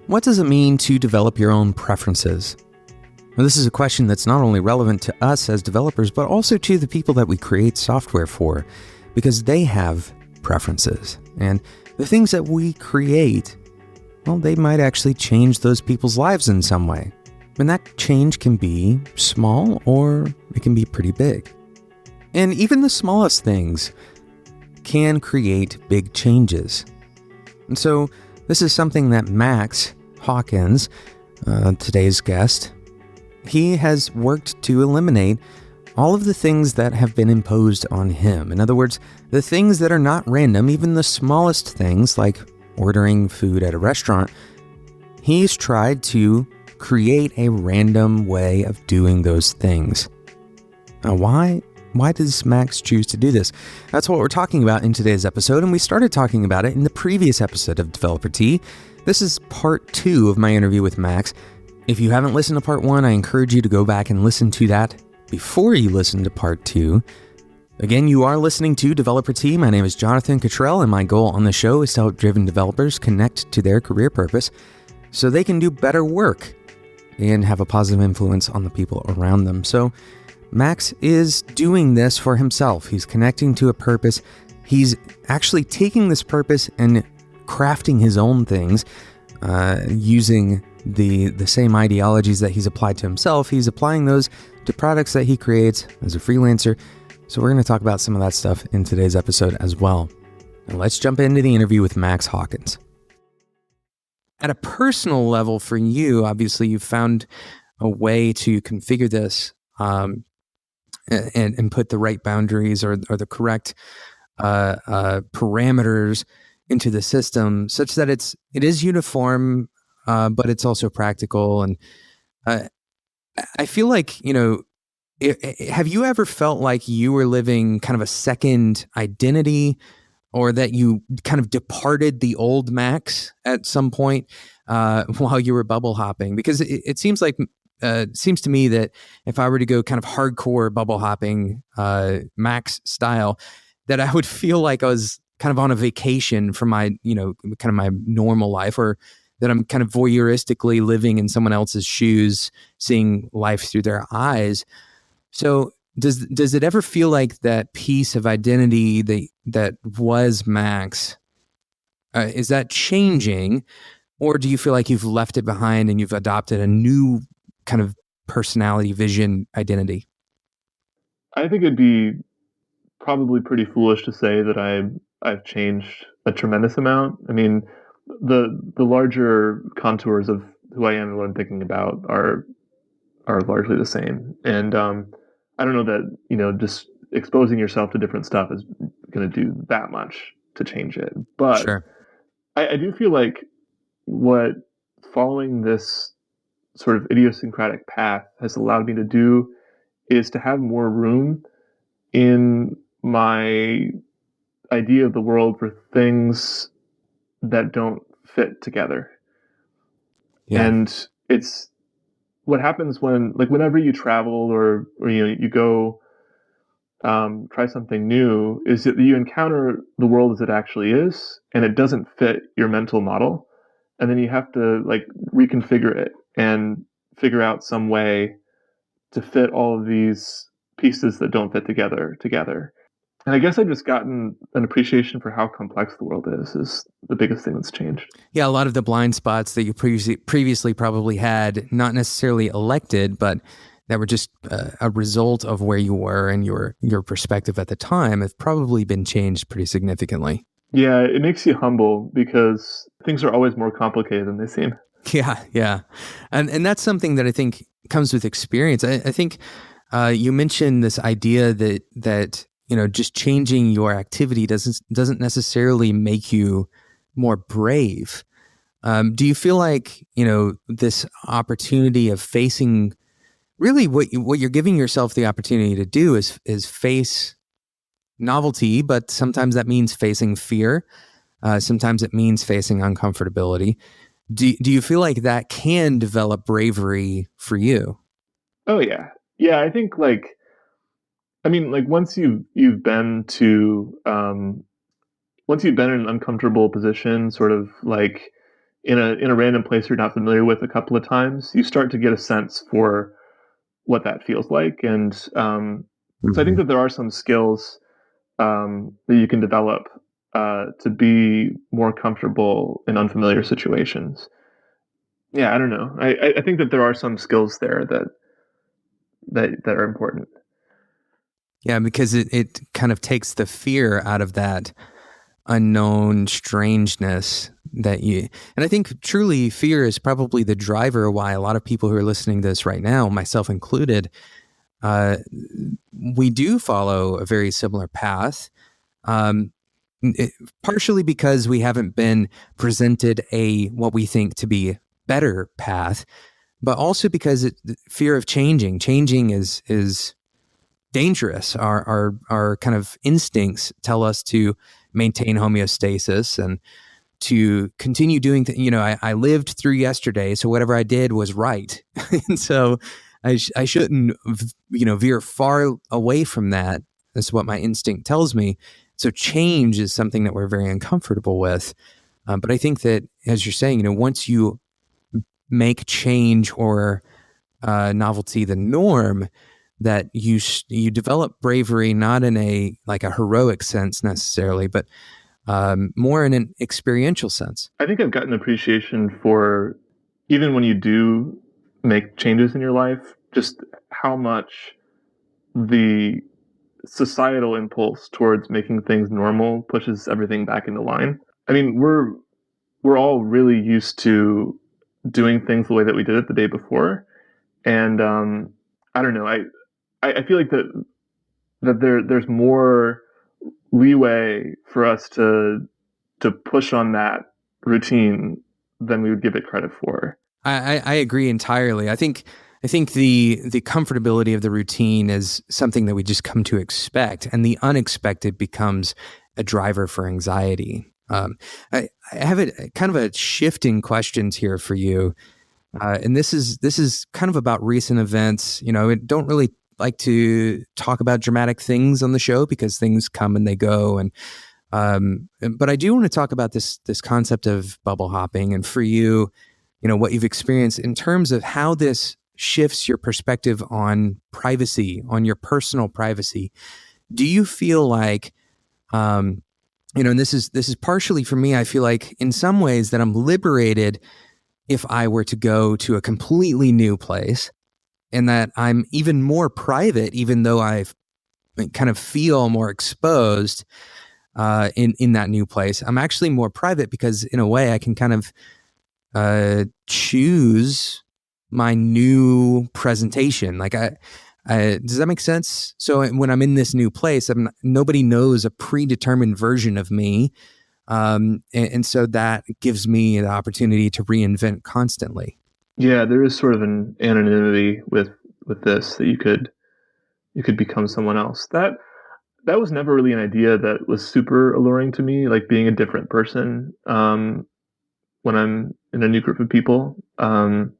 What does it mean to develop your own preferences? Well, this is a question that's not only relevant to us as developers, but also to the people that we create software for, because they have preferences. And the things that we create, well, they might actually change those people's lives in some way. And that change can be small or it can be pretty big. And even the smallest things can create big changes. And so this is something that Max Hawkins, today's guest, he has worked to eliminate all of the things that have been imposed on him. In other words, the things that are not random, even the smallest things like ordering food at a restaurant, he's tried to create a random way of doing those things. Now, why does Max choose to do this? That's what we're talking about in today's episode, and we started talking about it in the previous episode of Developer Tea. This is part 2 of my interview with Max. If you haven't listened to part 1, I encourage you to go back and listen to that before you listen to part 2. Again, you are listening to Developer Tea. My name is Jonathan Cottrell, and my goal on the show is to help driven developers connect to their career purpose so they can do better work and have a positive influence on the people around them. So Max is doing this for himself. He's connecting to a purpose. He's actually taking this purpose and crafting his own things, using the same ideologies that he's applied to himself. He's applying those to products that he creates as a freelancer. So we're going to talk about some of that stuff in today's episode as well. Now let's jump into the interview with Max Hawkins. At a personal level for you, obviously you've found a way to configure this and put the right boundaries or the correct parameters into the system such that it is uniform, but it's also practical. And I feel like, have you ever felt like you were living kind of a second identity, or that you kind of departed the old Max at some point while you were bubble hopping? Because it seems like seems to me that if I were to go kind of hardcore bubble hopping, Max style, that I would feel like I was kind of on a vacation from my, kind of my normal life, or that I'm kind of voyeuristically living in someone else's shoes, seeing life through their eyes. So does it ever feel like that piece of identity that was Max, is that changing, or do you feel like you've left it behind and you've adopted a new kind of personality, vision, identity? I think it'd be probably pretty foolish to say that I've changed a tremendous amount. I mean, the larger contours of who I am and what I'm thinking about are largely the same. And I don't know that just exposing yourself to different stuff is going to do that much to change it. But Sure. I do feel like what following this sort of idiosyncratic path has allowed me to do is to have more room in my idea of the world for things that don't fit together. Yeah. And it's what happens whenever you travel or you go try something new, is that you encounter the world as it actually is, and it doesn't fit your mental model, and then you have to reconfigure it and figure out some way to fit all of these pieces that don't fit together. And I guess I've just gotten an appreciation for how complex the world is the biggest thing that's changed. Yeah, a lot of the blind spots that you previously probably had, not necessarily elected, but that were just a result of where you were and your perspective at the time, have probably been changed pretty significantly. Yeah, it makes you humble because things are always more complicated than they seem. Yeah. And that's something that I think comes with experience. I think you mentioned this idea that just changing your activity doesn't necessarily make you more brave. Do you feel like, this opportunity of facing, really what you're giving yourself the opportunity to do is face novelty, but sometimes that means facing fear. Sometimes it means facing uncomfortability. Do you feel like that can develop bravery for you? Oh yeah. Yeah, I think once you've been to once you've been in an uncomfortable position, sort of like in a random place you're not familiar with a couple of times, you start to get a sense for what that feels like. And so I think Mhm. that there are some skills that you can develop to be more comfortable in unfamiliar situations. Yeah, I don't know. I think that there are some skills there that are important. Yeah, because it kind of takes the fear out of that unknown strangeness that you, and I think truly fear is probably the driver why a lot of people who are listening to this right now, myself included, uh, we do follow a very similar path. Um, it, partially because we haven't been presented a what we think to be better path, but also because fear of changing is dangerous. Our kind of instincts tell us to maintain homeostasis and to continue doing you know, I lived through yesterday, so whatever I did was right. And so I shouldn't, you know, veer far away from that. That's what my instinct tells me. So change is something that we're very uncomfortable with. But I think that, as you're saying, you know, once you make change or novelty the norm, that you develop bravery not in a like a heroic sense necessarily, but more in an experiential sense. I think I've gotten appreciation for even when you do make changes in your life, just how much the societal impulse towards making things normal pushes everything back into line. I mean, we're all really used to doing things the way that we did it the day before, and I don't know. I feel like that there's more leeway for us to push on that routine than we would give it credit for. I agree entirely. I think the comfortability of the routine is something that we just come to expect, and the unexpected becomes a driver for anxiety. I have a kind of a shifting questions here for you, and this is kind of about recent events. You know, I don't really like to talk about dramatic things on the show because things come and they go, and but I do want to talk about this concept of bubble hopping, and for you, you know, what you've experienced in terms of how this shifts your perspective on privacy, on your personal privacy. Do you feel like, um, you know, and this is partially for me. I feel like in some ways that I'm liberated if I were to go to a completely new place, and that I'm even more private, even though I kind of feel more exposed in that new place. I'm actually more private because, in a way, I can kind of choose my new presentation. Like, does that make sense? So when I'm in this new place, nobody knows a predetermined version of me, and so that gives me the opportunity to reinvent constantly. Yeah, there is sort of an anonymity with this that you could become someone else. That was never really an idea that was super alluring to me, like being a different person when I'm in a new group of people. I'm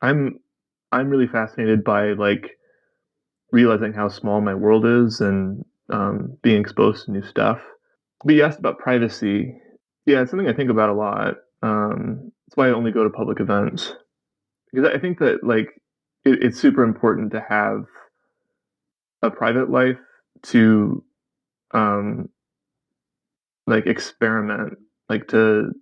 I'm really fascinated by like realizing how small my world is and being exposed to new stuff. But you asked about privacy. Yeah, it's something I think about a lot. That's why I only go to public events because I think that like it's super important to have a private life to um, like experiment, like to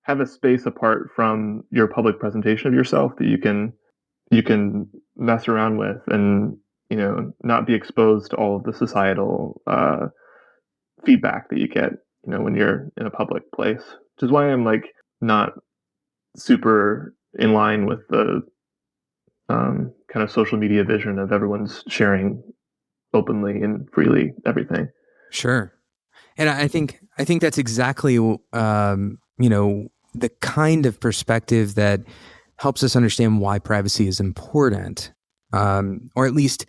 have a space apart from your public presentation of yourself that you can mess around with and you know not be exposed to all of the societal feedback that you get you know when you're in a public place, which is why I'm like not super in line with the kind of social media vision of everyone's sharing openly and freely everything. Sure. And I think that's exactly you know, the kind of perspective that helps us understand why privacy is important, or at least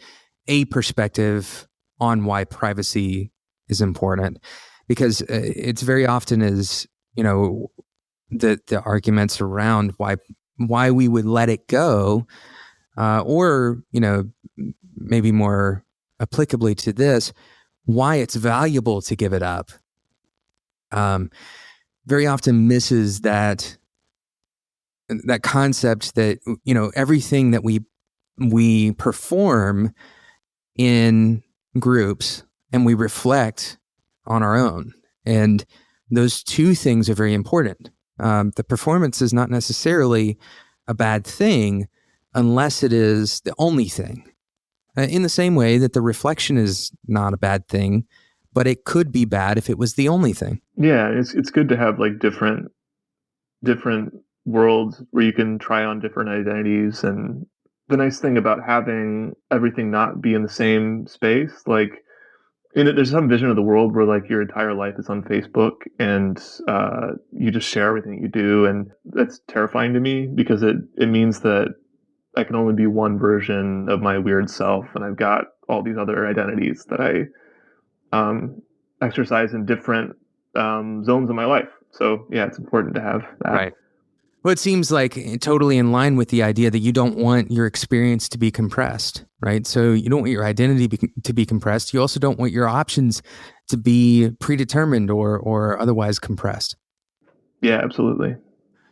a perspective on why privacy is important, because it's very often is, you know, the arguments around why we would let it go, or, you know, maybe more applicably to this, why it's valuable to give it up, very often misses that concept that, everything that we perform in groups and we reflect on our own. And those two things are very important. The performance is not necessarily a bad thing unless it is the only thing. In the same way that the reflection is not a bad thing, but it could be bad if it was the only thing. Yeah, it's good to have like different worlds where you can try on different identities. And the nice thing about having everything not be in the same space, like there's some vision of the world where like your entire life is on Facebook and you just share everything you do, and that's terrifying to me because it means that I can only be one version of my weird self, and I've got all these other identities that I exercise in different zones of my life. So yeah, it's important to have that. Right. Well, it seems like totally in line with the idea that you don't want your experience to be compressed, right? So you don't want your identity to be compressed. You also don't want your options to be predetermined or otherwise compressed. Yeah, absolutely.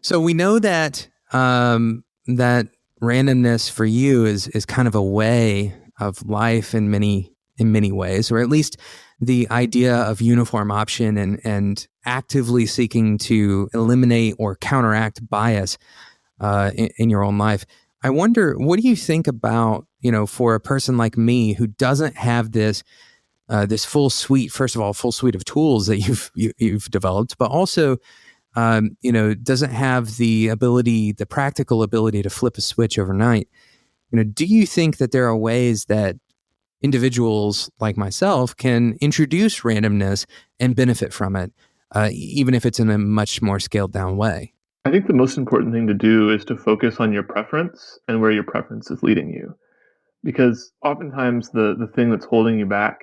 So we know that that randomness for you is kind of a way of life in many ways, or at least the idea of uniform option and actively seeking to eliminate or counteract bias in your own life. I wonder, what do you think about, for a person like me who doesn't have this this full suite, first of all, full suite of tools that you've developed, but also doesn't have the practical ability to flip a switch overnight. Do you think that there are ways that individuals like myself can introduce randomness and benefit from it, even if it's in a much more scaled down way? I think the most important thing to do is to focus on your preference and where your preference is leading you. Because oftentimes the thing that's holding you back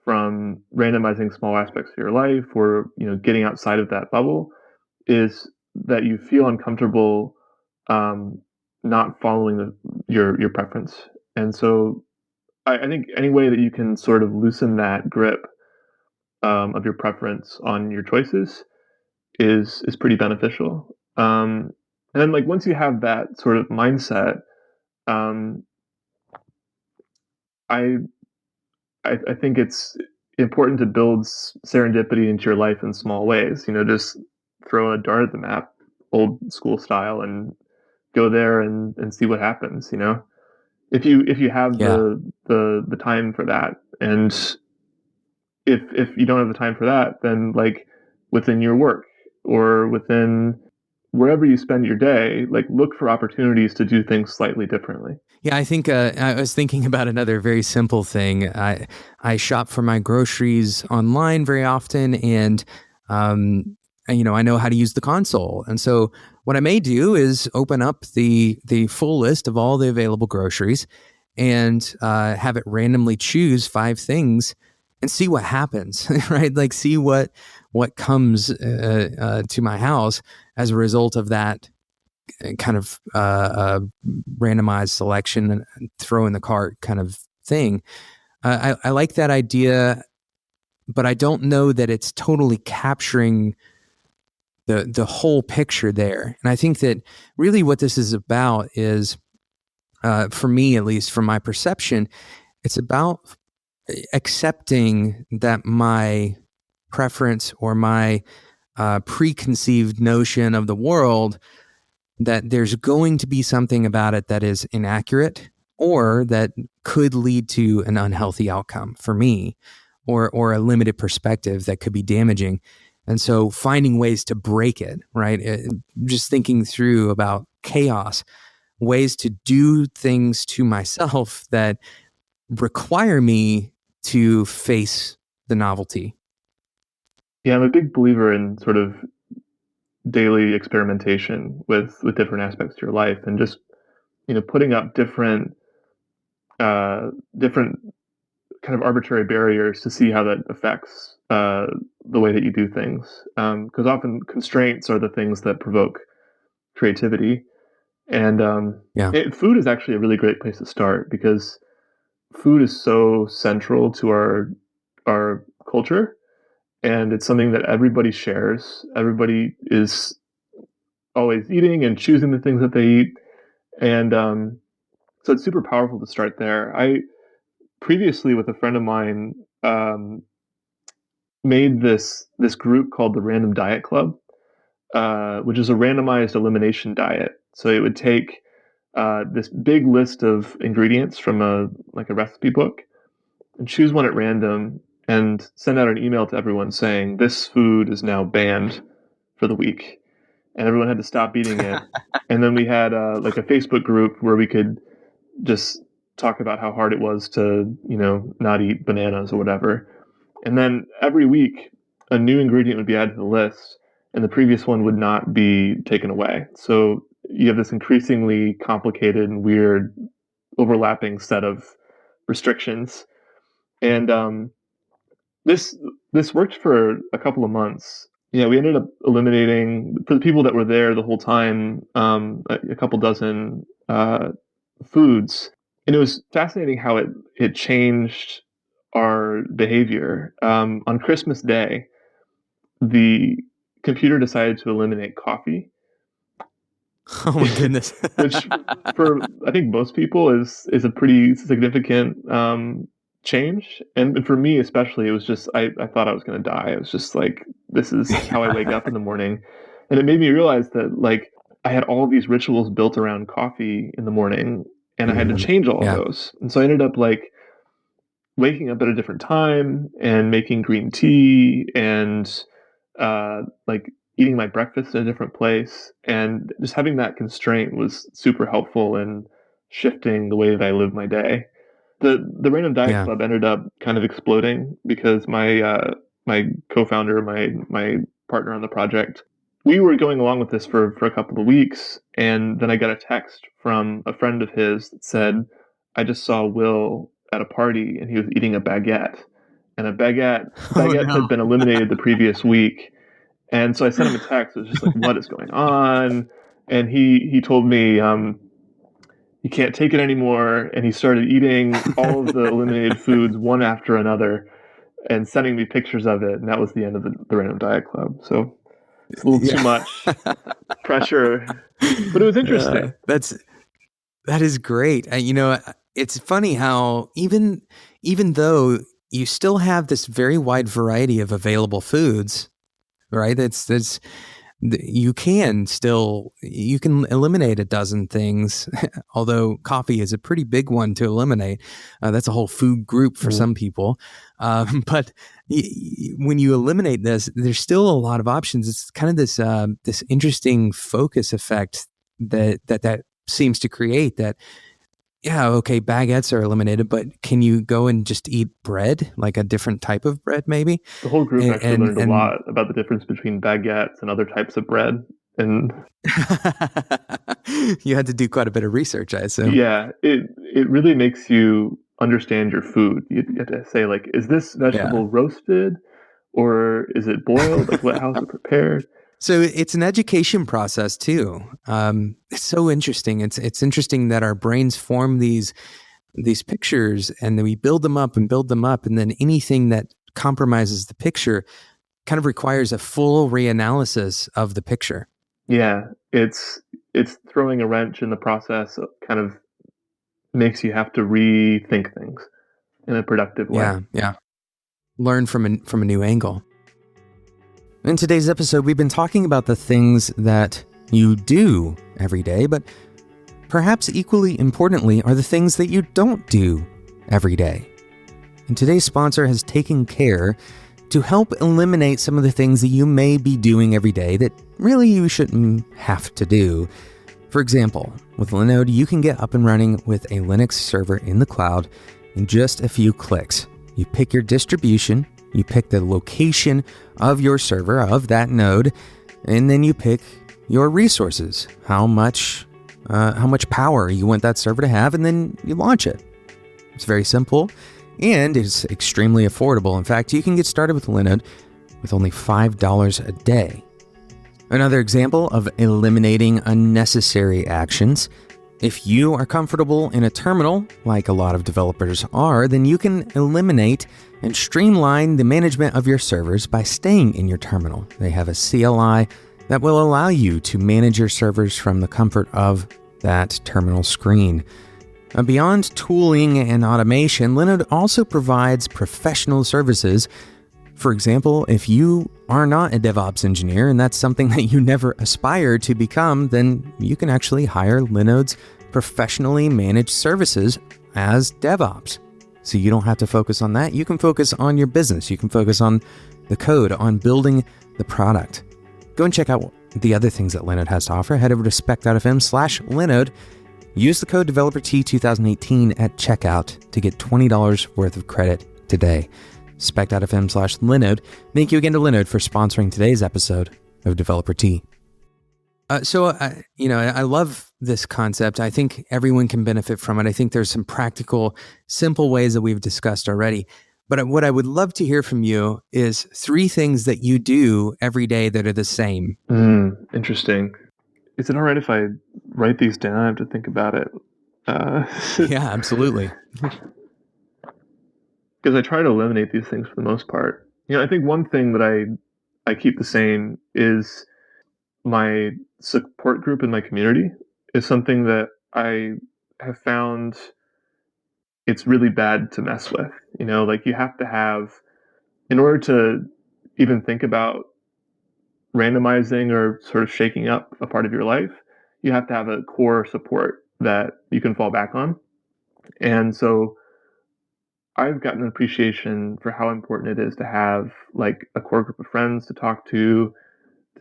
from randomizing small aspects of your life or getting outside of that bubble is that you feel uncomfortable um, not following your preference. And so I think any way that you can sort of loosen that grip of your preference on your choices is pretty beneficial. And then like once you have that sort of mindset, um, I, I think it's important to build serendipity into your life in small ways. Just throw a dart at the map, old school style, and go there and see what happens. If you have Yeah. the time for that, and if you don't have the time for that, then like within your work or within wherever you spend your day, like look for opportunities to do things slightly differently. Yeah, I think I was thinking about another very simple thing. I shop for my groceries online very often, and I know how to use the console. And so what I may do is open up the full list of all the available groceries and have it randomly choose 5 things and see what happens. Right, like see what comes to my house as a result of that kind of randomized selection and throw in the cart kind of thing. I like that idea, but I don't know that it's totally capturing the whole picture there. And I think that really what this is about is, for me at least, from my perception, it's about accepting that my preference or my preconceived notion of the world, that there's going to be something about it that is inaccurate or that could lead to an unhealthy outcome for me, or a limited perspective that could be damaging. And so finding ways to break it, right? Just thinking through about chaos, ways to do things to myself that require me to face the novelty. Yeah, I'm a big believer in sort of daily experimentation with different aspects of your life, and just putting up different kind of arbitrary barriers to see how that affects the way that you do things. Because often constraints are the things that provoke creativity. And Yeah. food is actually a really great place to start because food is so central to our culture, and it's something that everybody shares. Everybody is always eating and choosing the things that they eat, and so it's super powerful to start there. I previously, with a friend of mine, made this group called the Random Diet Club, which is a randomized elimination diet. So it would take this big list of ingredients from a recipe book and choose one at random and send out an email to everyone saying this food is now banned for the week, and everyone had to stop eating it. And then we had like a Facebook group where we could just talk about how hard it was to not eat bananas or whatever. And then every week a new ingredient would be added to the list, and the previous one would not be taken away. So you have this increasingly complicated and weird overlapping set of restrictions. And this worked for a couple of months. Yeah, we ended up eliminating, for the people that were there the whole time, a couple dozen foods, and it was fascinating how it changed our behavior. On Christmas Day, the computer decided to eliminate coffee. Oh my goodness! Which, for I think most people, is a pretty significant change, and for me especially, it was just I thought I was going to die. I was just like, this is how I wake up in the morning, and it made me realize that like I had all of these rituals built around coffee in the morning, and I had to change all of those. And so I ended up like waking up at a different time and making green tea and like eating my breakfast in a different place, and just having that constraint was super helpful in shifting the way that I live my day. The Random Diet Club ended up kind of exploding because my co-founder, my partner on the project, we were going along with this for a couple of weeks, and then I got a text from a friend of his that said, "I just saw Will at a party and he was eating a baguette, and baguettes had been eliminated the previous week." And so I sent him a text. It was just like, "What is going on?" And he told me he can't take it anymore, and he started eating all of the eliminated foods one after another, and sending me pictures of it. And that was the end of the Random Diet Club. So it's a little too much pressure, but it was interesting. That is great. It's funny how even though you still have this very wide variety of available foods, right? You can eliminate a dozen things, although coffee is a pretty big one to eliminate. That's a whole food group for some people. But when you eliminate this, there's still a lot of options. It's kind of this interesting focus effect that seems to create that. Yeah, okay, baguettes are eliminated, but can you go and just eat bread, like a different type of bread maybe? The whole group actually learned a lot about the difference between baguettes and other types of bread. And you had to do quite a bit of research, I assume. Yeah, it really makes you understand your food. You have to say, like, is this vegetable roasted or is it boiled? Like, how is it prepared? So it's an education process too. It's so interesting. It's interesting that our brains form these pictures, and then we build them up, and then anything that compromises the picture kind of requires a full reanalysis of the picture. Yeah, it's throwing a wrench in the process. Kind of makes you have to rethink things in a productive way. Yeah. Learn from a new angle. In today's episode, we've been talking about the things that you do every day, but perhaps equally importantly are the things that you don't do every day. And today's sponsor has taken care to help eliminate some of the things that you may be doing every day that really you shouldn't have to do. For example, with Linode, you can get up and running with a Linux server in the cloud in just a few clicks. You pick your distribution, you pick the location of your server, of that node, and then you pick your resources, how much power you want that server to have, and then you launch it. It's very simple, and it's extremely affordable. In fact, you can get started with Linode with only $5 a day. Another example of eliminating unnecessary actions. If you are comfortable in a terminal, like a lot of developers are, then you can eliminate and streamline the management of your servers by staying in your terminal. They have a CLI that will allow you to manage your servers from the comfort of that terminal screen. Beyond tooling and automation, Linode also provides professional services. For example, if you are not a DevOps engineer and that's something that you never aspire to become, then you can actually hire Linode's professionally managed services as DevOps. So you don't have to focus on that. You can focus on your business. You can focus on the code, on building the product. Go and check out the other things that Linode has to offer. Head over to spec.fm/Linode. Use the code DeveloperT2018 at checkout to get $20 worth of credit today. Spec.fm/Linode. Thank you again to Linode for sponsoring today's episode of Developer T. I love this concept. I think everyone can benefit from it. I think there's some practical, simple ways that we've discussed already. But what I would love to hear from you is 3 things that you do every day that are the same. Interesting. Is it all right if I write these down? I have to think about it. Yeah, absolutely. Because I try to eliminate these things for the most part. I think one thing that I keep the same is my support group in my community is something that I have found it's really bad to mess with. You have to have, in order to even think about randomizing or sort of shaking up a part of your life, you have to have a core support that you can fall back on. And so I've gotten an appreciation for how important it is to have like a core group of friends to talk to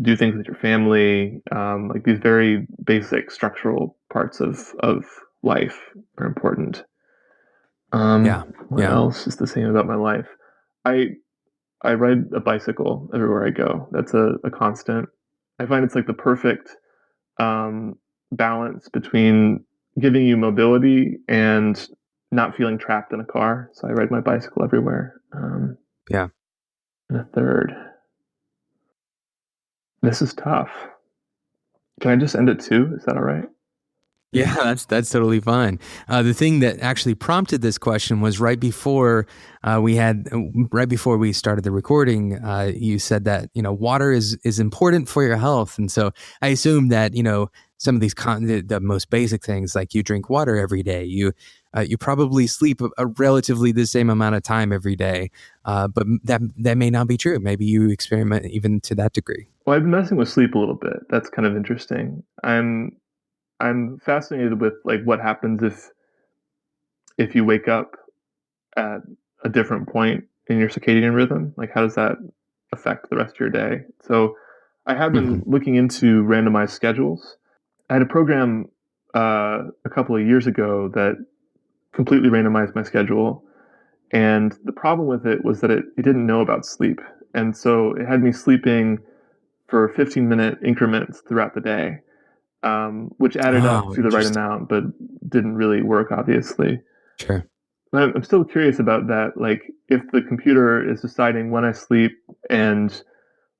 do things with your family. Like these very basic structural parts of life are important. What else is the same about my life? I ride a bicycle everywhere I go. That's a constant. I find it's like the perfect balance between giving you mobility and not feeling trapped in a car. So I ride my bicycle everywhere. And a third. This is tough. Can I just end it too? Is that all right? Yeah, that's totally fine. The thing that actually prompted this question was right before we started the recording. You said that water is important for your health, and so I assume that some of these the most basic things, like you drink water every day, you probably sleep a relatively the same amount of time every day, but that may not be true. Maybe you experiment even to that degree. Well, I've been messing with sleep a little bit. That's kind of interesting. I'm fascinated with like what happens if you wake up at a different point in your circadian rhythm. Like how does that affect the rest of your day? So I have been looking into randomized schedules. I had a program a couple of years ago that completely randomized my schedule, and the problem with it was that it didn't know about sleep, and so it had me sleeping for 15-minute increments throughout the day. Which added up to the right amount, but didn't really work, obviously. Sure. But I'm still curious about that. Like, if the computer is deciding when I sleep and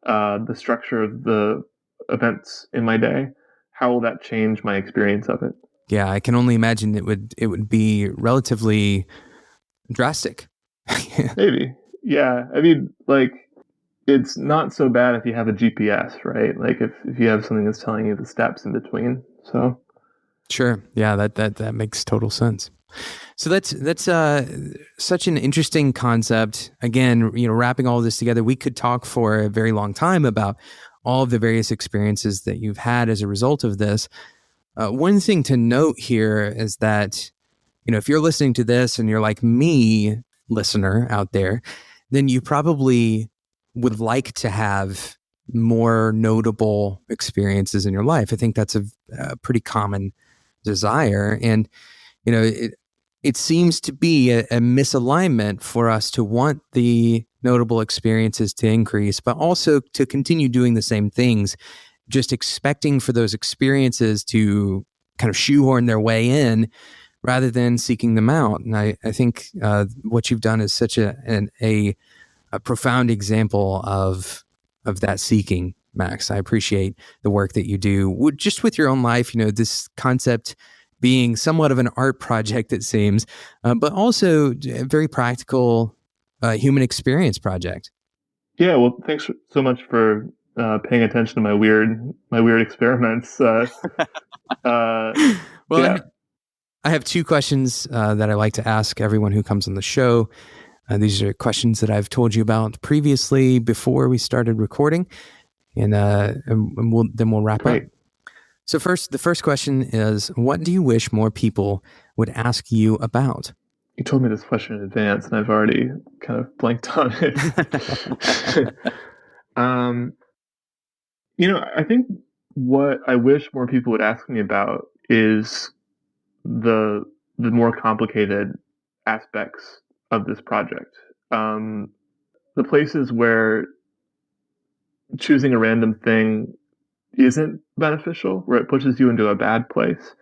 the structure of the events in my day, how will that change my experience of it? Yeah, I can only imagine it would be relatively drastic. Maybe. Yeah. I mean, like, it's not so bad if you have a GPS, right? Like if you have something that's telling you the steps in between. So sure. Yeah, that makes total sense. So that's such an interesting concept. Again, wrapping all of this together, we could talk for a very long time about all of the various experiences that you've had as a result of this. One thing to note here is that, if you're listening to this and you're like me, listener out there, then you probably would like to have more notable experiences in your life. I think that's a pretty common desire. And, it seems to be a misalignment for us to want the notable experiences to increase, but also to continue doing the same things, just expecting for those experiences to kind of shoehorn their way in rather than seeking them out. And I think what you've done is such a profound example of that seeking, Max. I appreciate the work that you do just with your own life, this concept being somewhat of an art project, it seems, but also very practical human experience project. Yeah, well, thanks so much for paying attention to my weird experiments. Uh, Well, yeah, I have two questions that I like to ask everyone who comes on the show. These are questions that I've told you about previously before we started recording, and then we'll wrap up. great. So the first question is, what do you wish more people would ask you about? You told me this question in advance, and I've already kind of blanked on it. um, I think what I wish more people would ask me about is the the more complicated aspects of this project. Um, the places where choosing a random thing isn't beneficial, where it pushes you into a bad place.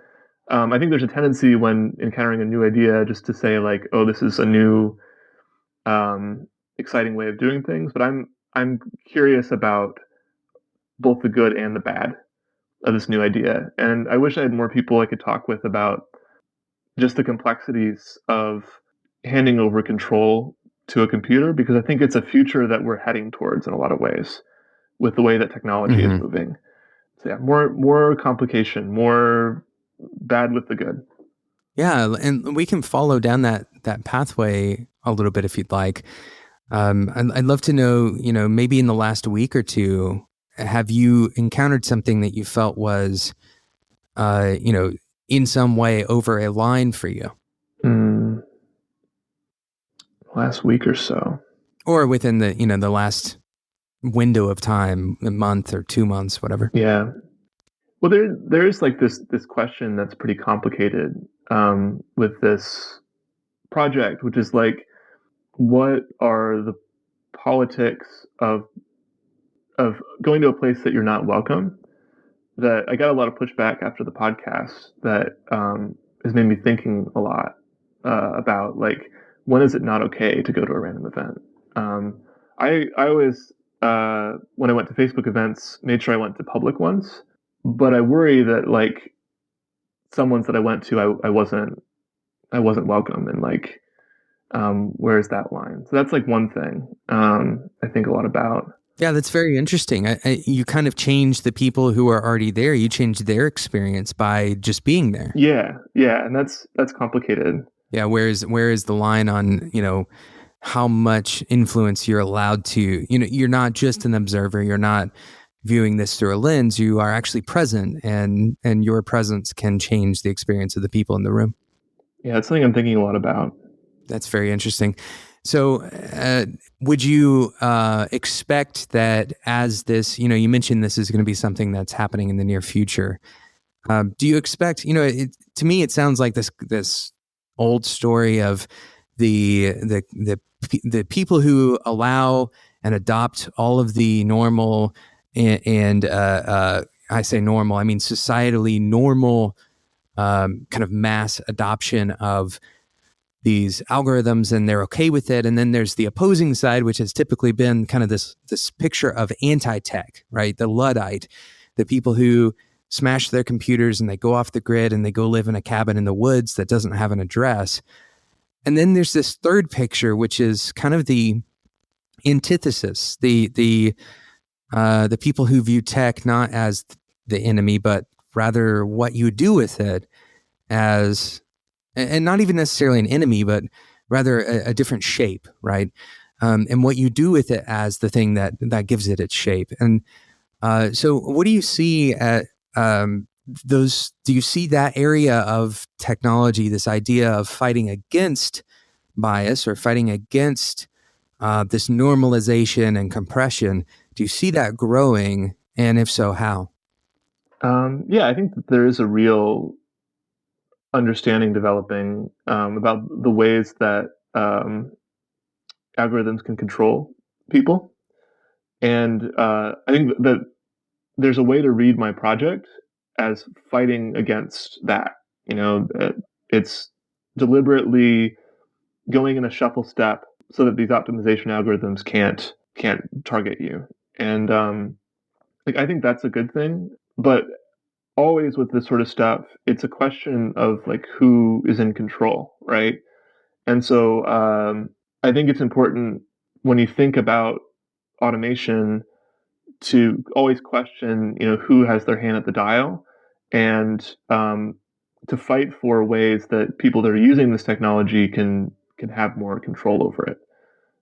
I think there's a tendency when encountering a new idea just to say like, "Oh, this is a new, um, exciting way of doing things." But I'm curious about both the good and the bad of this new idea, and I wish I had more people I could talk with about just the complexities of handing over control to a computer, because I think it's a future that we're heading towards in a lot of ways with the way that technology is Mm-hmm. moving. So yeah, more complication, more bad with the good. Yeah, and we can follow down that pathway a little bit if you'd like. I'd love to know, maybe in the last week or two, have you encountered something that you felt was, uh, you know, in some way over a line for you, Mm, last week or so. or within the last window of time, a month or 2 months, whatever? Yeah. Well, there is like this question that's pretty complicated with this project, which is like, what are the politics of going to a place that you're not welcome? That I got a lot of pushback after the podcast that has made me thinking a lot about like, when is it not okay to go to a random event? Um, I always when I went to Facebook events made sure I went to public ones, but I worry that like some ones that I went to I wasn't welcome, and like where's that line? So that's like one thing I think a lot about. Yeah, that's very interesting. You kind of change the people who are already there. You change their experience by just being there. Yeah, and that's complicated. Yeah. Where is the line on how much influence you're allowed to? You're not just an observer. You're not viewing this through a lens. You are actually present, and your presence can change the experience of the people in the room. Yeah, it's something I'm thinking a lot about. That's very interesting. So, would you expect that as this, you mentioned this is going to be something that's happening in the near future? Do you expect, to me, it sounds like this old story of the people who allow and adopt all of the normal and I say normal, I mean societally normal kind of mass adoption of these algorithms, and they're okay with it. And then there's the opposing side, which has typically been kind of this picture of anti-tech, right? The Luddite, the people who smash their computers and they go off the grid and they go live in a cabin in the woods that doesn't have an address. And then there's this third picture, which is kind of the antithesis, the people who view tech not as the enemy, but rather what you do with it as, and not even necessarily an enemy, but rather a different shape, right? And what you do with it as the thing that gives it its shape. And so, what do you see at those? Do you see that area of technology, this idea of fighting against bias or fighting against this normalization and compression? Do you see that growing? And if so, how? Yeah, I think that there is a real understanding developing about the ways that algorithms can control people, and I think that there's a way to read my project as fighting against that. It's deliberately going in a shuffle step so that these optimization algorithms can't target you, and like I think that's a good thing, but always with this sort of stuff, it's a question of like who is in control, right? And so I think it's important when you think about automation to always question, who has their hand at the dial, and to fight for ways that people that are using this technology can have more control over it,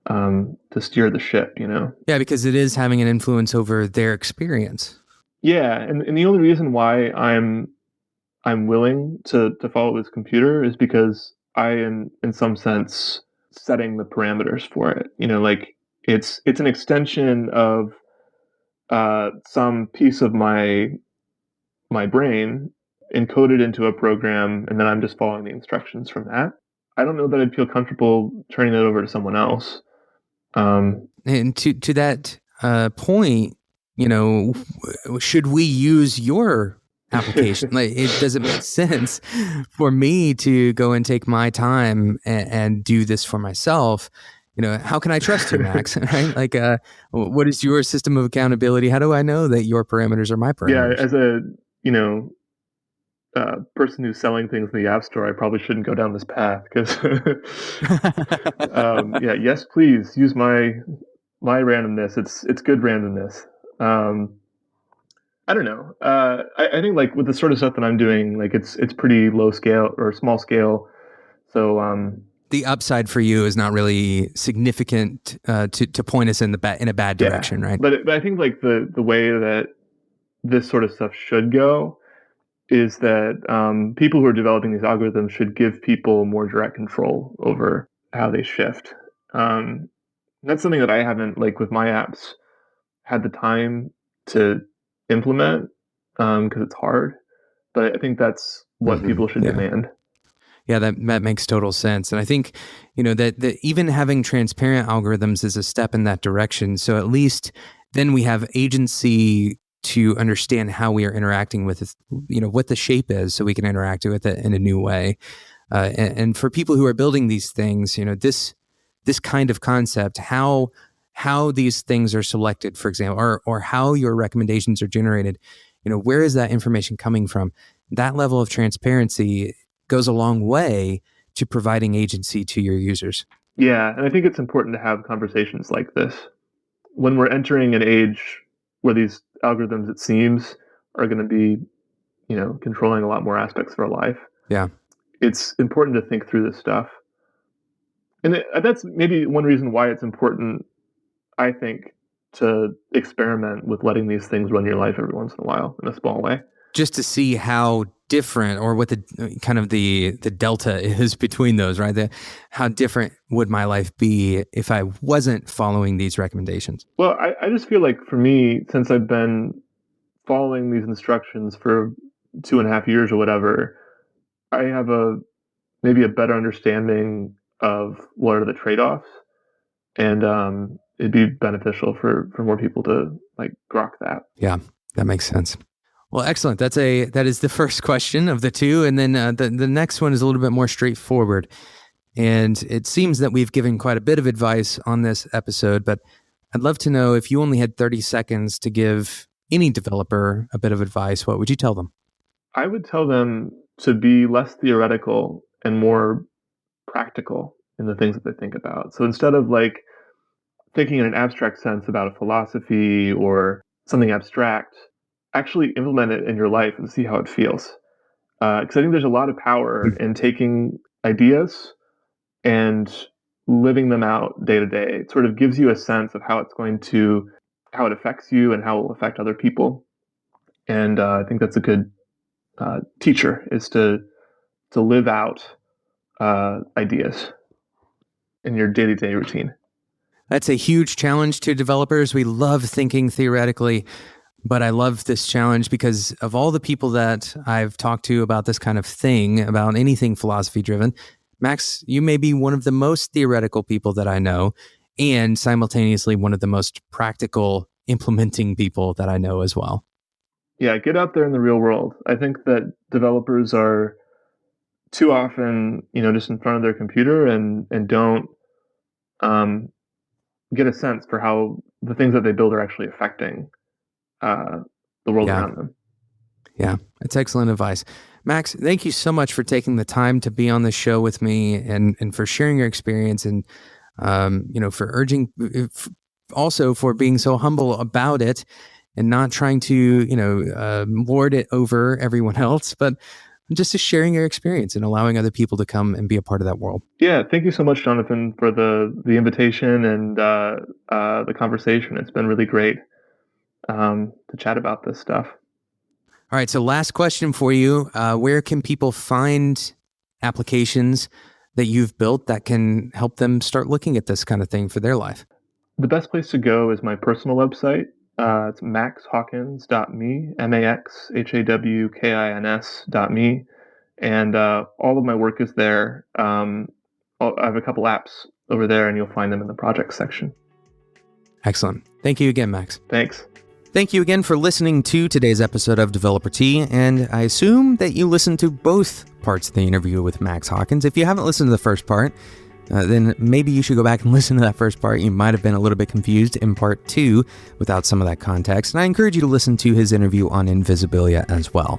to steer the ship. Yeah, because it is having an influence over their experience. Yeah, and the only reason why I'm willing to follow this computer is because I am, in some sense, setting the parameters for it. Like it's an extension of some piece of my brain encoded into a program, and then I'm just following the instructions from that. I don't know that I'd feel comfortable turning that over to someone else. And to that point, should we use your application? Like, it doesn't make sense for me to go and take my time and do this for myself. How can I trust you, Max? Right? Like, what is your system of accountability? How do I know that your parameters are my Yeah, parameters? as a person who's selling things in the app store, I probably shouldn't go down this path because, yeah, yes, please use my randomness. It's good randomness. Um, I don't know. I think like with the sort of stuff that I'm doing, like it's pretty low scale or small scale. So The upside for you is not really significant to point us in a bad yeah, direction, right? but I think like the way that this sort of stuff should go is that people who are developing these algorithms should give people more direct control over how they shift. That's something that I haven't, like with my apps, had the time to implement because it's hard. But I think that's what Mm-hmm. people should Yeah. demand. Yeah, that makes total sense. And I think, that even having transparent algorithms is a step in that direction. So at least then we have agency to understand how we are interacting with it, what the shape is, so we can interact with it in a new way. And for people who are building these things, this kind of concept, how these things are selected, for example, or how your recommendations are generated, where is that information coming from? That level of transparency goes a long way to providing agency to your users. Yeah, and I think it's important to have conversations like this when we're entering an age where these algorithms, it seems, are going to be, controlling a lot more aspects of our life. Yeah. It's important to think through this stuff, and that's maybe one reason why it's important, I think, to experiment with letting these things run your life every once in a while in a small way. Just to see how different, or what the kind of the delta is between those, right? How different would my life be if I wasn't following these recommendations? Well, I just feel like for me, since I've been following these instructions for 2.5 years or whatever, I have maybe a better understanding of what are the trade-offs, and it'd be beneficial for more people to like grok that. Yeah, that makes sense. Well, excellent. That is the first question of the two, and then the next one is a little bit more straightforward. And it seems that we've given quite a bit of advice on this episode, but I'd love to know, if you only had 30 seconds to give any developer a bit of advice, what would you tell them? I would tell them to be less theoretical and more practical in the things that they think about. So instead of like thinking in an abstract sense about a philosophy or something abstract, actually implement it in your life and see how it feels. Because I think there's a lot of power in taking ideas and living them out day to day. It sort of gives you a sense of how it affects you and how it will affect other people. And I think that's a good teacher, is to live out ideas in your day to day routine. That's a huge challenge to developers. We love thinking theoretically, but I love this challenge because of all the people that I've talked to about this kind of thing, about anything philosophy driven. Max, you may be one of the most theoretical people that I know, and simultaneously one of the most practical implementing people that I know as well. Yeah, get out there in the real world. I think that developers are too often, just in front of their computer and don't um, get a sense for how the things that they build are actually affecting uh, the world Yeah. around them. Yeah, that's excellent advice. Max, thank you so much for taking the time to be on the show with me, and for sharing your experience. And for urging, also for being so humble about it and not trying to, lord it over everyone else, but just to sharing your experience and allowing other people to come and be a part of that world. Yeah, thank you so much, Jonathan, for the invitation and the conversation. It's been really great to chat about this stuff. All right, so last question for you. Where can people find applications that you've built that can help them start looking at this kind of thing for their life? The best place to go is my personal website. It's maxhawkins.me, maxhawkins.me. And all of my work is there. I have a couple apps over there, and you'll find them in the projects section. Excellent. Thank you again, Max. Thanks. Thank you again for listening to today's episode of Developer Tea, and I assume that you listened to both parts of the interview with Max Hawkins. If you haven't listened to the first part, then maybe you should go back and listen to that first part. You might have been a little bit confused in part 2 without some of that context, and I encourage you to listen to his interview on Invisibilia as well.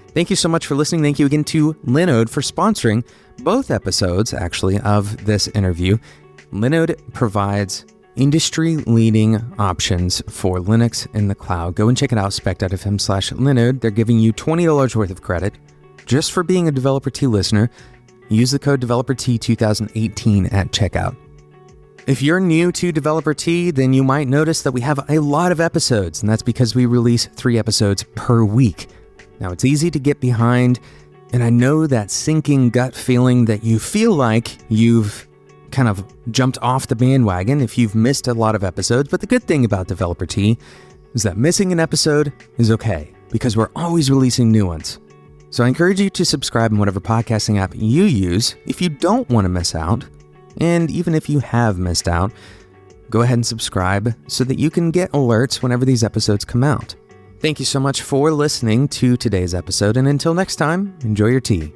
Thank you so much for listening. Thank you again to Linode for sponsoring both episodes, actually, of this interview. Linode provides industry-leading options for Linux in the cloud. Go and check it out, spec.fm/Linode. They're giving you $20 worth of credit just for being a Developer Tea listener. Use the code DeveloperT2018 at checkout. If you're new to Developer Tea, then you might notice that we have a lot of episodes, and that's because we release 3 episodes per week. Now, it's easy to get behind, and I know that sinking gut feeling that you feel like you've kind of jumped off the bandwagon if you've missed a lot of episodes, but the good thing about Developer Tea is that missing an episode is okay, because we're always releasing new ones. So I encourage you to subscribe in whatever podcasting app you use if you don't want to miss out. And even if you have missed out, go ahead and subscribe so that you can get alerts whenever these episodes come out. Thank you so much for listening to today's episode, and until next time, enjoy your tea.